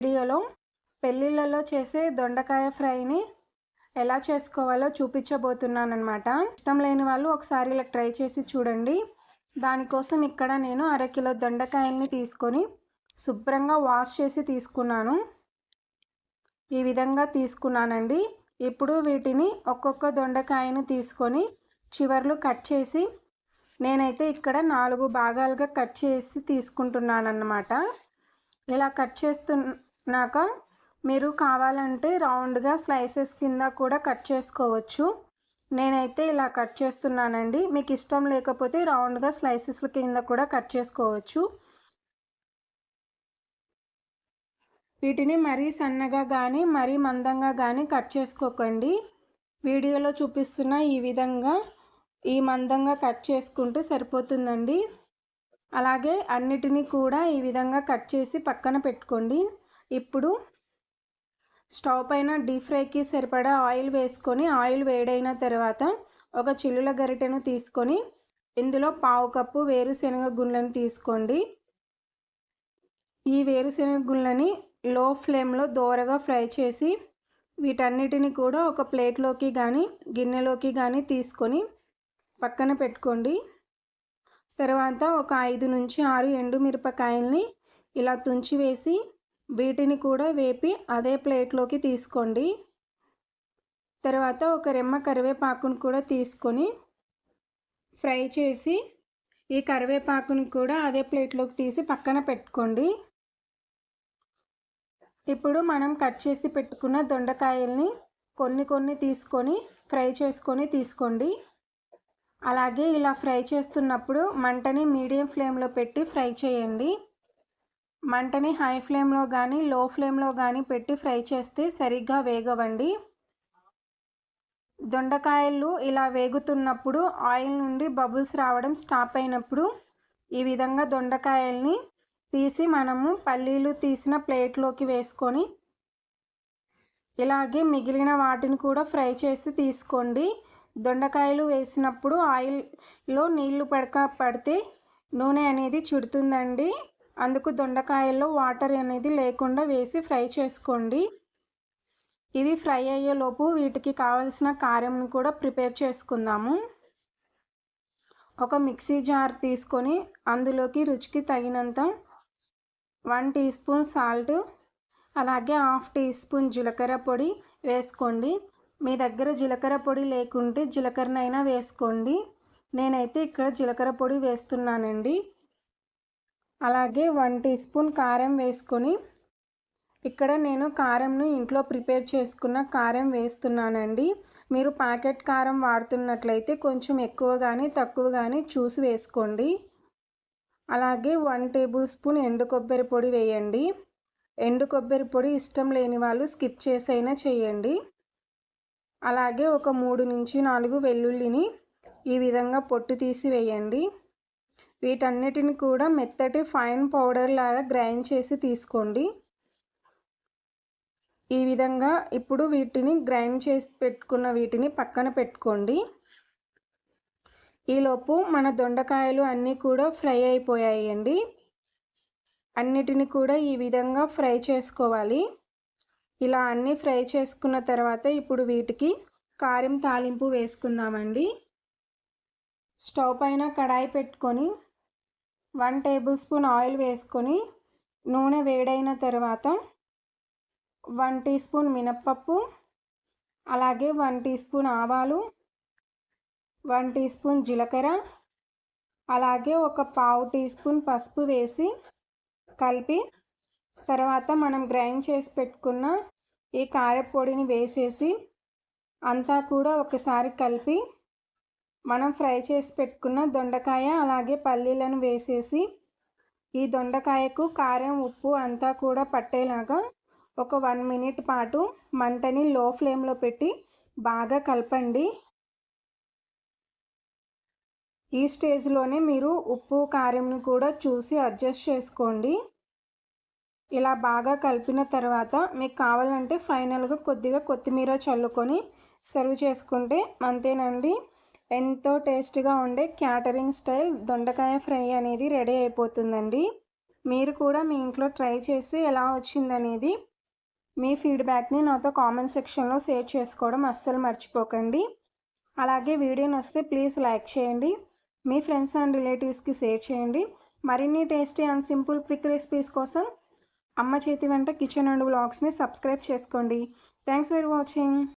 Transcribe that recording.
వీడియోలో పెళ్ళిళ్ళలో చేసే దొండకాయ ఫ్రైని ఎలా చేసుకోవాలో చూపించబోతున్నానన్నమాట. ఇష్టం లేని వాళ్ళు ఒకసారి ఇలా ట్రై చేసి చూడండి. దానికోసం ఇక్కడ నేను అరకిలో దొండకాయల్ని తీసుకొని శుభ్రంగా వాష్ చేసి తీసుకున్నాను. ఈ విధంగా తీసుకున్నానండి. ఇప్పుడు వీటిని ఒక్కొక్క దొండకాయను తీసుకొని చివర్లు కట్ చేసి నేనైతే ఇక్కడ 4 భాగాలుగా కట్ చేసి తీసుకుంటున్నానన్నమాట. ఇలా కట్ చేస్తున్నాక మీరు కావాలంటే రౌండ్గా స్లైసెస్ కింద కూడా కట్ చేసుకోవచ్చు. నేనైతే ఇలా కట్ చేస్తున్నానండి. మీకు ఇష్టం లేకపోతే రౌండ్గా స్లైసెస్ కింద కూడా కట్ చేసుకోవచ్చు. వీటిని మరీ సన్నగా కానీ మరీ మందంగా కానీ కట్ చేసుకోకండి. వీడియోలో చూపిస్తున్న ఈ విధంగా ఈ మందంగా కట్ చేసుకుంటే సరిపోతుందండి. అలాగే అన్నిటినీ కూడా ఈ విధంగా కట్ చేసి పక్కన పెట్టుకోండి. ఇప్పుడు స్టవ్ పైన డీప్ ఫ్రైకి సరిపడా ఆయిల్ వేసుకొని ఆయిల్ వేడైన తర్వాత ఒక చిల్లుల గరిటెను తీసుకొని ఇందులో 1/2 కప్పు వేరుశనగ గుళ్ళను తీసుకోండి. ఈ వేరుశనగ గుళ్ళని లో ఫ్లేమ్లో దోరగా ఫ్రై చేసి వీటన్నిటిని కూడా ఒక ప్లేట్లోకి కానీ గిన్నెలోకి కానీ తీసుకొని పక్కన పెట్టుకోండి. తర్వాత ఒక 5 నుంచి 6 ఎండుమిరపకాయల్ని ఇలా తుంచి వేసి వీటిని కూడా వేపి అదే ప్లేట్లోకి తీసుకోండి. తర్వాత ఒక రెమ్మ కరివేపాకును కూడా తీసుకొని ఫ్రై చేసి ఈ కరివేపాకును కూడా అదే ప్లేట్లోకి తీసి పక్కన పెట్టుకోండి. ఇప్పుడు మనం కట్ చేసి పెట్టుకున్న దొండకాయల్ని కొన్ని తీసుకొని ఫ్రై చేసుకొని తీసుకోండి. అలాగే ఇలా ఫ్రై చేస్తున్నప్పుడు మంటని మీడియం ఫ్లేమ్లో పెట్టి ఫ్రై చేయండి. మంటని హై ఫ్లేమ్లో కానీ లో ఫ్లేమ్లో కానీ పెట్టి ఫ్రై చేస్తే సరిగ్గా వేగవండి. దొండకాయలు ఇలా వేగుతున్నప్పుడు ఆయిల్ నుండి బబుల్స్ రావడం స్టాప్ అయినప్పుడు ఈ విధంగా దొండకాయల్ని తీసి మనము పల్లీలు తీసిన ప్లేట్లోకి వేసుకొని ఇలాగే మిగిలిన వాటిని కూడా ఫ్రై చేసి తీసుకోండి. దొండకాయలు వేసినప్పుడు ఆయిల్లో నీళ్లు పడితే నూనె అనేది చుడుతుందండి. అందుకు దొండకాయల్లో వాటర్ అనేది లేకుండా వేసి ఫ్రై చేసుకోండి. ఇవి ఫ్రై అయ్యేలోపు వీటికి కావలసిన కారంని కూడా ప్రిపేర్ చేసుకుందాము. ఒక మిక్సీ జార్ తీసుకొని అందులోకి రుచికి తగినంత 1 టీ స్పూన్ సాల్ట్, అలాగే 1/2 టీ స్పూన్ జీలకర్ర పొడి వేసుకోండి. మీ దగ్గర జీలకర్ర పొడి లేకుంటే జీలకర్రనైనా వేసుకోండి. నేనైతే ఇక్కడ జీలకర్ర పొడి వేస్తున్నానండి. అలాగే 1 టీ స్పూన్ కారం వేసుకొని ఇక్కడ నేను కారంను ఇంట్లో ప్రిపేర్ చేసుకున్న కారం వేస్తున్నానండి. మీరు ప్యాకెట్ కారం వాడుతున్నట్లయితే కొంచెం ఎక్కువ కానీ తక్కువ కానీ చూసి వేసుకోండి. అలాగే 1 టేబుల్ స్పూన్ ఎండు కొబ్బరి పొడి వేయండి. ఎండు కొబ్బరి పొడి ఇష్టం లేని వాళ్ళు స్కిప్ చేసైనా చేయండి. అలాగే ఒక 3 నుంచి 4 వెల్లుల్లిని ఈ విధంగా పొట్టు తీసి వేయండి. వీటన్నిటిని కూడా మెత్తటి ఫైన్ పౌడర్ లాగా గ్రైండ్ చేసి తీసుకోండి. ఈ విధంగా ఇప్పుడు వీటిని గ్రైండ్ చేసి పెట్టుకున్న వీటిని పక్కన పెట్టుకోండి. ఈలోపు మన దొండకాయలు అన్నీ కూడా ఫ్రై అయిపోయాయండి. అన్నిటిని కూడా ఈ విధంగా ఫ్రై చేసుకోవాలి. ఇలా అన్నీ ఫ్రై చేసుకున్న తర్వాత ఇప్పుడు వీటికి కారం తాలింపు వేసుకుందామండి. స్టవ్ పైన కడాయి పెట్టుకొని 1 టేబుల్ స్పూన్ ఆయిల్ వేసుకొని నూనె వేడైన తర్వాత 1 టీ స్పూన్ మినప్పప్పు, అలాగే 1 టీ స్పూన్ ఆవాలు, 1 టీ స్పూన్ జీలకర్ర, అలాగే ఒక 1/2 టీ స్పూన్ పసుపు వేసి కలిపి తర్వాత మనం గ్రైండ్ చేసి పెట్టుకున్న ఈ కారపొడిని వేసేసి అంతా కూడా ఒకసారి కలిపి మనం ఫ్రై చేసి పెట్టుకున్న దొండకాయ అలాగే పల్లీలను వేసేసి ఈ దొండకాయకు కారం ఉప్పు అంతా కూడా పట్టేలాగా ఒక 1 మినిట్ పాటు మంటని లో ఫ్లేమ్లో పెట్టి బాగా కలపండి. ఈ స్టేజ్లోనే మీరు ఉప్పు కారంను కూడా చూసి అడ్జస్ట్ చేసుకోండి. ఇలా బాగా కలిపిన తర్వాత మీకు కావాలంటే ఫైనల్గా కొద్దిగా కొత్తిమీర చల్లుకొని సర్వ్ చేసుకుంటే అంతేనండి. ఎంతో టేస్టీగా ఉండే క్యాటరింగ్ స్టైల్ దొండకాయ ఫ్రై అనేది రెడీ అయిపోతుందండి. మీరు కూడా మీ ఇంట్లో ట్రై చేసి ఎలా వచ్చిందనేది మీ ఫీడ్బ్యాక్ని నాతో కామెంట్ సెక్షన్లో షేర్ చేసుకోవడం అస్సలు మర్చిపోకండి. అలాగే వీడియో నచ్చితే ప్లీజ్ లైక్ చేయండి. మీ ఫ్రెండ్స్ అండ్ రిలేటివ్స్కి షేర్ చేయండి. మరిన్ని tasty and simple quick recipes కోసం అమ్మ చేతి వంట కిచెన్ అండ్ వ్లాగ్స్ని సబ్స్క్రైబ్ చేసుకోండి. Thanks for watching.